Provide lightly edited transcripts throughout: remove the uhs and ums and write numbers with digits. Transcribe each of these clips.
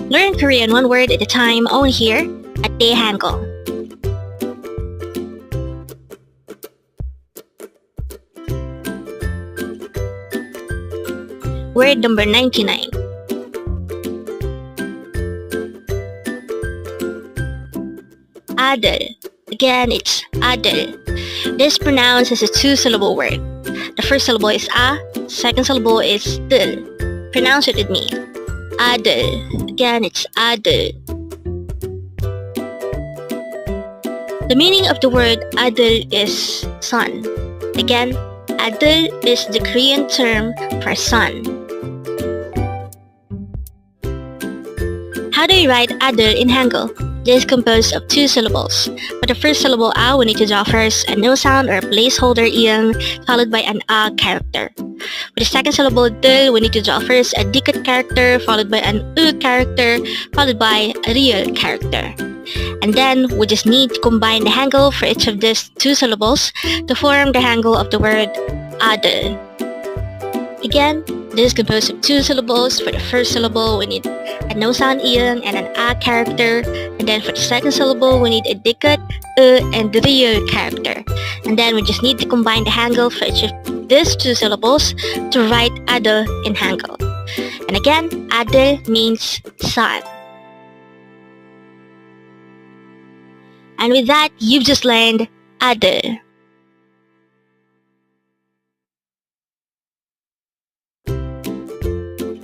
Learn Korean one word at a time only here at Dae-Hangul. Word number 99. ADEUL. Again, it's ADEUL. This is pronounced as a two-syllable word. The first syllable is A, second syllable is DEUL. Pronounce it with me. ADEUL. Again, it's ADEUL. The meaning of the word ADEUL is son. Again, ADEUL is the Korean term for son. How do you write ADEUL in Hangul? This is composed of two syllables. For the first syllable A, we need to draw first a no sound or placeholder iyang followed by an A character. For the second syllable DEUL, we need to draw first a dikit character followed by an U character followed by a real character. And then we just need to combine the Hangul for each of these two syllables to form the Hangul of the word ADEUL. Again, this is composed of two syllables. For the first syllable, we need a no sound iyang and an A character. And then for the second syllable, we need a dikit, and the real character. And then we just need to combine the Hangul for each of these two syllables to write ADEUL in Hangul. And again, ADEUL means son. And with that, you've just learned ADEUL.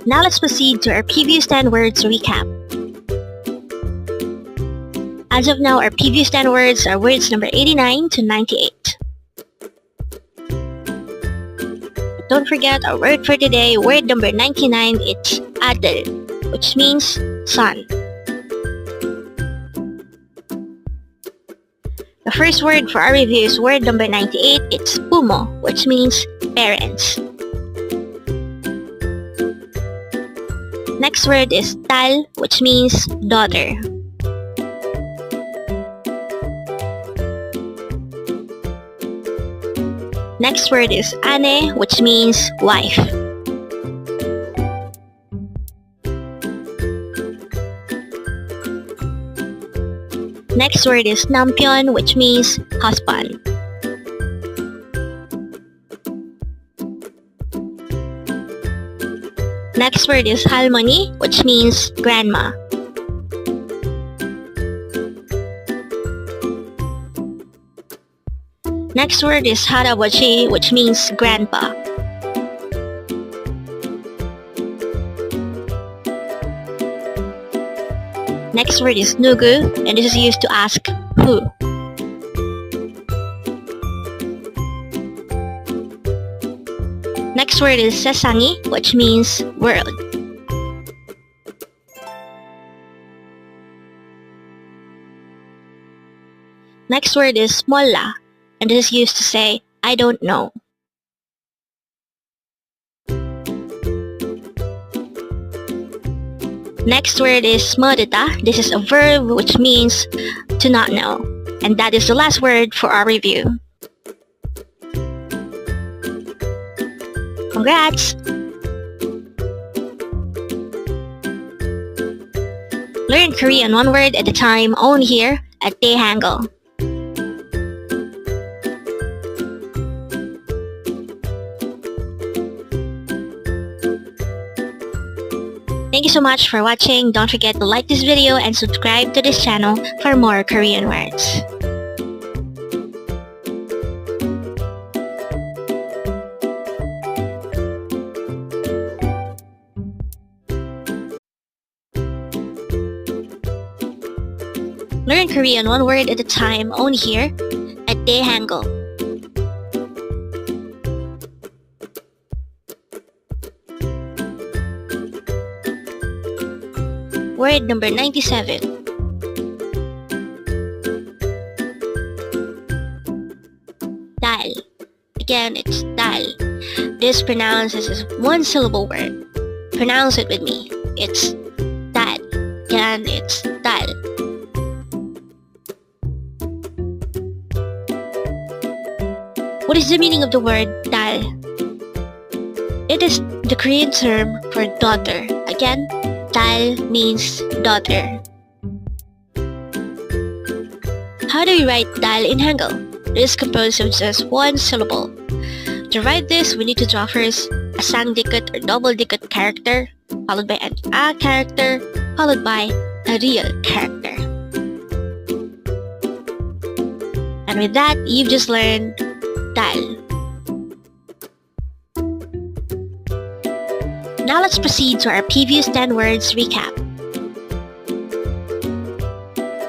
Now let's proceed to our previous 10 words recap. As of now, our previous 10 words are words number 89 to 98. But don't forget our word for today, word number 99, it's ADEUL, which means son. The first word for our review is word number 98, it's bumo, which means parents. Next word is tal, which means daughter. Next word is ane, which means wife. Next word is nampion, which means husband. Next word is halmoni, which means grandma. Next word is harabachi, which means grandpa. Next word is nugu, and this is used to ask who. Next word is sesangi, which means world. Next word is molla, and this is used to say I don't know. Next word is modita. This is a verb which means to not know. And that is the last word for our review. Congrats! Learn Korean one word at a time only here at Dae-Hangul. Thank you so much for watching. Don't forget to like this video and subscribe to this channel for more Korean words. Learn Korean one word at a time only here at Dae-Hangul. Word number 97. Dal. Again, it's dal. This pronounced as one syllable word. Pronounce it with me. It's dal. Again, it's dal. What is the meaning of the word dal? It is the Korean term for daughter. Again, Dal means daughter. How do we write dal in Hangul? It is composed of just one syllable. To write this, we need to draw first a sangdikit or double dikit character, followed by an a character, followed by a real character. And with that, you've just learned dal. Now let's proceed to our previous 10 words recap.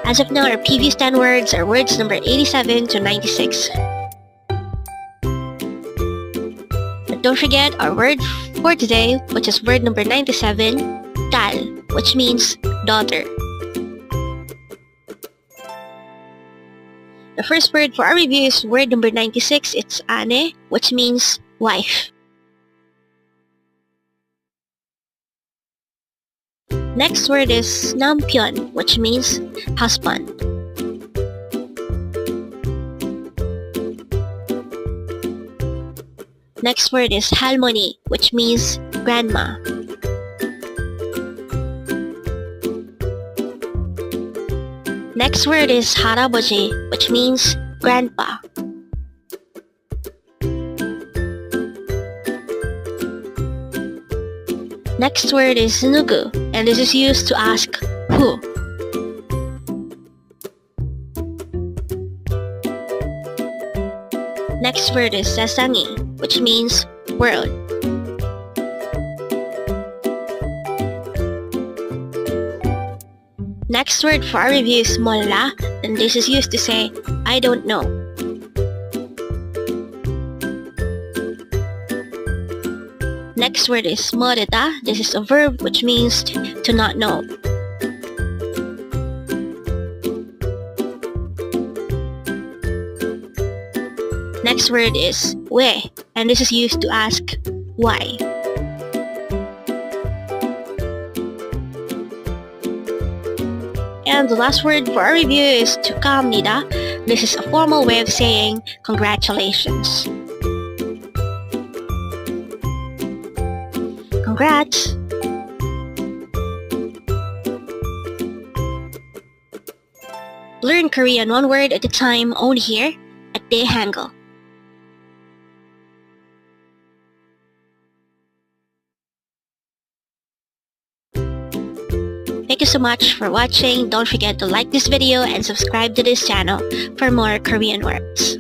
As of now, our previous 10 words are words number 87 to 96. But don't forget our word for today, which is word number 97, dal, which means daughter. The first word for our review is word number 96, it's ane, which means wife. Next word is nampion, which means husband. Next word is halmoni, which means grandma. Next word is haraboji, which means grandpa. Next word is nugu, and this is used to ask who. Next word is sasangi, which means world. Next word for our review is molla, and this is used to say I don't know. Next word is moreta. This is a verb which means to not know. Next word is we, and this is used to ask why. And the last word for our review is chukamnida. This is a formal way of saying congratulations. Congrats! Learn Korean one word at a time only here at Dae-Hangul. Thank you so much for watching. Don't forget to like this video and subscribe to this channel for more Korean words.